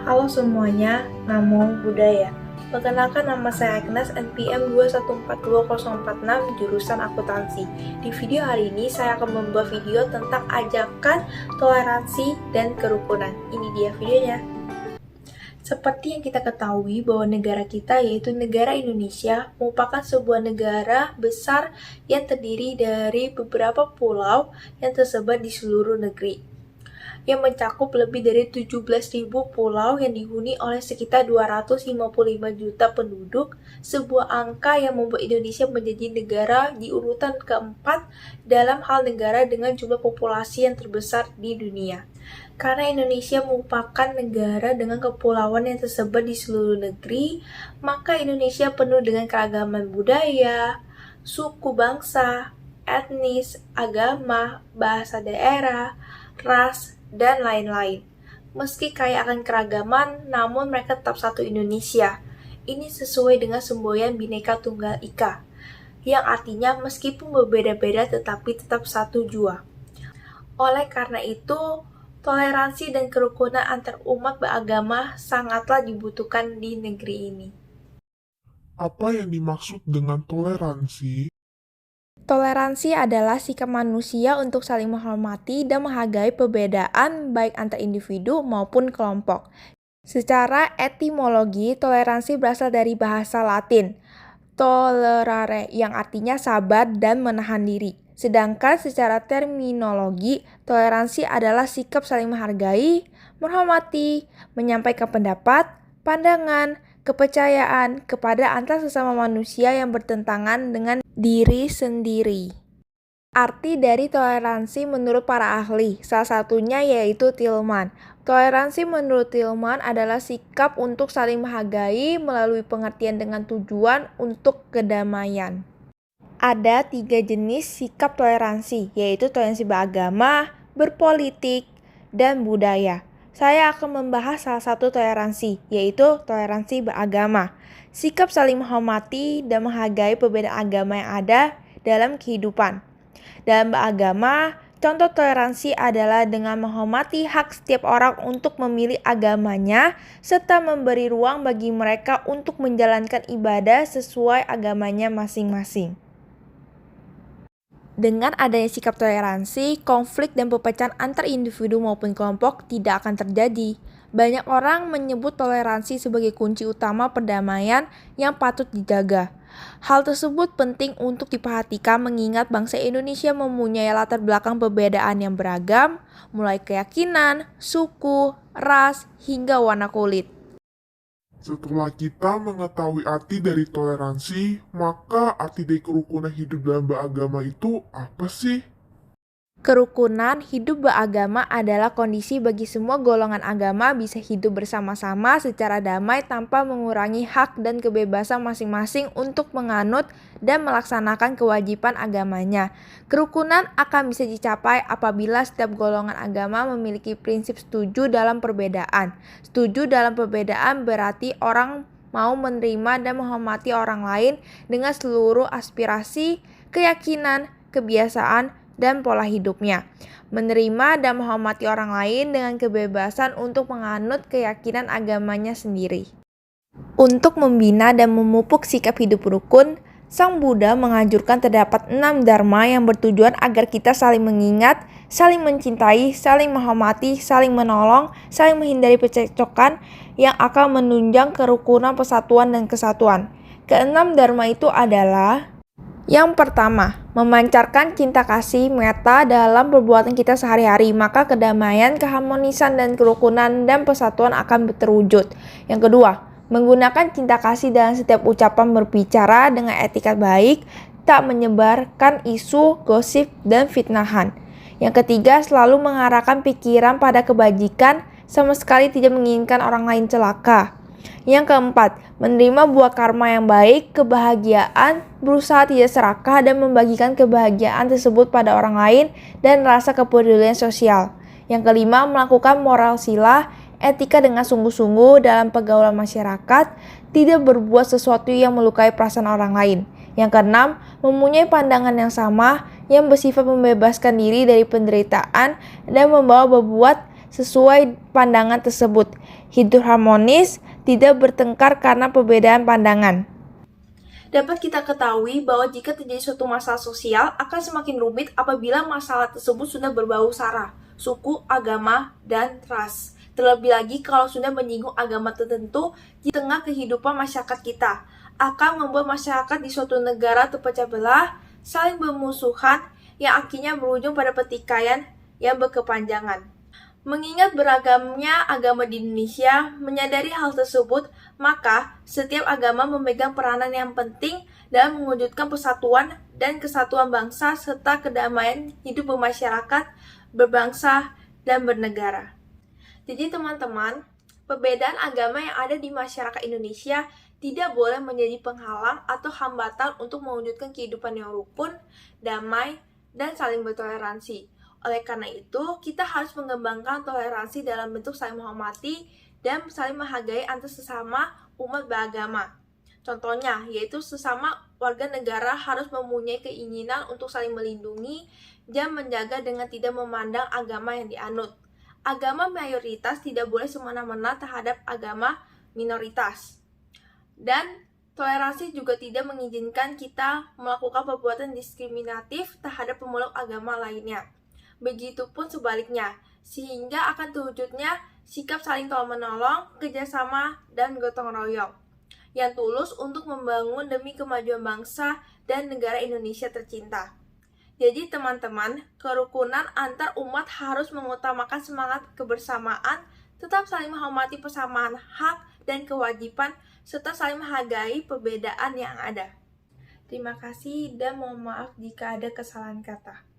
Halo semuanya, Namo Buddhaya. Perkenalkan, nama saya Agnes, NPM 2142046, jurusan akuntansi. Di video hari ini saya akan membuat video tentang ajakan toleransi dan kerukunan. Ini dia videonya. Seperti yang kita ketahui bahwa negara kita, yaitu negara Indonesia, merupakan sebuah negara besar yang terdiri dari beberapa pulau yang tersebar di seluruh negeri, yang mencakup lebih dari 17.000 pulau yang dihuni oleh sekitar 255 juta penduduk, sebuah angka yang membuat Indonesia menjadi negara di urutan keempat dalam hal negara dengan jumlah populasi yang terbesar di dunia. Karena Indonesia merupakan negara dengan kepulauan yang tersebar di seluruh negeri, maka Indonesia penuh dengan keragaman budaya, suku bangsa, etnis, agama, bahasa daerah, ras, dan lain-lain. Meski kaya akan keragaman, namun mereka tetap satu Indonesia. Ini sesuai dengan semboyan Bhinneka Tunggal Ika, yang artinya meskipun berbeda-beda tetapi tetap satu jua. Oleh karena itu, toleransi dan kerukunan antar umat beragama sangatlah dibutuhkan di negeri ini. Apa yang dimaksud dengan toleransi? Toleransi adalah sikap manusia untuk saling menghormati dan menghargai perbedaan baik antar individu maupun kelompok. Secara etimologi, toleransi berasal dari bahasa Latin, tolerare, yang artinya sabar dan menahan diri. Sedangkan secara terminologi, toleransi adalah sikap saling menghargai, menghormati, menyampaikan pendapat, pandangan, kepercayaan kepada antar sesama manusia yang bertentangan dengan diri sendiri. Arti dari toleransi menurut para ahli, salah satunya yaitu Tillman. Toleransi menurut Tillman adalah sikap untuk saling menghargai melalui pengertian dengan tujuan untuk kedamaian. Ada 3 jenis sikap toleransi, yaitu toleransi beragama, berpolitik, dan budaya. Saya akan membahas salah satu toleransi, yaitu toleransi beragama. Sikap saling menghormati dan menghargai perbedaan agama yang ada dalam kehidupan. Dalam beragama, contoh toleransi adalah dengan menghormati hak setiap orang untuk memilih agamanya, serta memberi ruang bagi mereka untuk menjalankan ibadah sesuai agamanya masing-masing. Dengan adanya sikap toleransi, konflik dan perpecahan antar individu maupun kelompok tidak akan terjadi. Banyak orang menyebut toleransi sebagai kunci utama perdamaian yang patut dijaga. Hal tersebut penting untuk diperhatikan mengingat bangsa Indonesia mempunyai latar belakang perbedaan yang beragam, mulai keyakinan, suku, ras, hingga warna kulit. Setelah kita mengetahui arti dari toleransi, maka arti dari kerukunan hidup dalam beragama itu apa sih? Kerukunan hidup beragama adalah kondisi bagi semua golongan agama bisa hidup bersama-sama secara damai tanpa mengurangi hak dan kebebasan masing-masing untuk menganut dan melaksanakan kewajiban agamanya. Kerukunan akan bisa dicapai apabila setiap golongan agama memiliki prinsip setuju dalam perbedaan. Setuju dalam perbedaan berarti orang mau menerima dan menghormati orang lain dengan seluruh aspirasi, keyakinan, kebiasaan, dan pola hidupnya. Menerima dan menghormati orang lain dengan kebebasan untuk menganut keyakinan agamanya sendiri. Untuk membina dan memupuk sikap hidup rukun, Sang Buddha menganjurkan terdapat 6 dharma yang bertujuan agar kita saling mengingat, saling mencintai, saling menghormati, saling menolong, saling menghindari percekcokan yang akan menunjang kerukunan, persatuan, dan kesatuan. Keenam dharma itu adalah: yang pertama, memancarkan cinta kasih metta dalam perbuatan kita sehari-hari, maka kedamaian, keharmonisan, dan kerukunan dan persatuan akan terwujud. Yang kedua, menggunakan cinta kasih dalam setiap ucapan berbicara dengan etika baik, tak menyebarkan isu, gosip, dan fitnahan. Yang ketiga, selalu mengarahkan pikiran pada kebajikan, sama sekali tidak menginginkan orang lain celaka. Yang keempat, menerima buah karma yang baik, kebahagiaan, berusaha tidak serakah dan membagikan kebahagiaan tersebut pada orang lain dan rasa kepedulian sosial. Yang kelima, melakukan moral sila, etika dengan sungguh-sungguh dalam pergaulan masyarakat, tidak berbuat sesuatu yang melukai perasaan orang lain. Yang keenam, mempunyai pandangan yang sama yang bersifat membebaskan diri dari penderitaan dan membawa berbuat sesuai pandangan tersebut, hidup harmonis, tidak bertengkar karena perbedaan pandangan. Dapat kita ketahui bahwa jika terjadi suatu masalah sosial akan semakin rumit apabila masalah tersebut sudah berbau sara, suku, agama, dan ras. Terlebih lagi kalau sudah menyinggung agama tertentu di tengah kehidupan masyarakat kita, akan membuat masyarakat di suatu negara terpecah belah, saling bermusuhan, yang akhirnya berujung pada pertikaian yang berkepanjangan. Mengingat beragamnya agama di Indonesia, menyadari hal tersebut, maka setiap agama memegang peranan yang penting dalam mewujudkan persatuan dan kesatuan bangsa serta kedamaian hidup bermasyarakat, berbangsa, dan bernegara. Jadi teman-teman, perbedaan agama yang ada di masyarakat Indonesia tidak boleh menjadi penghalang atau hambatan untuk mewujudkan kehidupan yang rukun, damai, dan saling bertoleransi. Oleh karena itu, kita harus mengembangkan toleransi dalam bentuk saling menghormati dan saling menghargai antar sesama umat beragama. Contohnya, yaitu sesama warga negara harus mempunyai keinginan untuk saling melindungi dan menjaga dengan tidak memandang agama yang dianut. Agama mayoritas tidak boleh semena-mena terhadap agama minoritas. Dan toleransi juga tidak mengizinkan kita melakukan perbuatan diskriminatif terhadap pemeluk agama lainnya. Begitupun sebaliknya, sehingga akan terwujudnya sikap saling tolong-menolong, kerjasama, dan gotong royong yang tulus untuk membangun demi kemajuan bangsa dan negara Indonesia tercinta. Jadi teman-teman, kerukunan antar umat harus mengutamakan semangat kebersamaan, tetap saling menghormati persamaan hak dan kewajiban, serta saling menghargai perbedaan yang ada. Terima kasih dan mohon maaf jika ada kesalahan kata.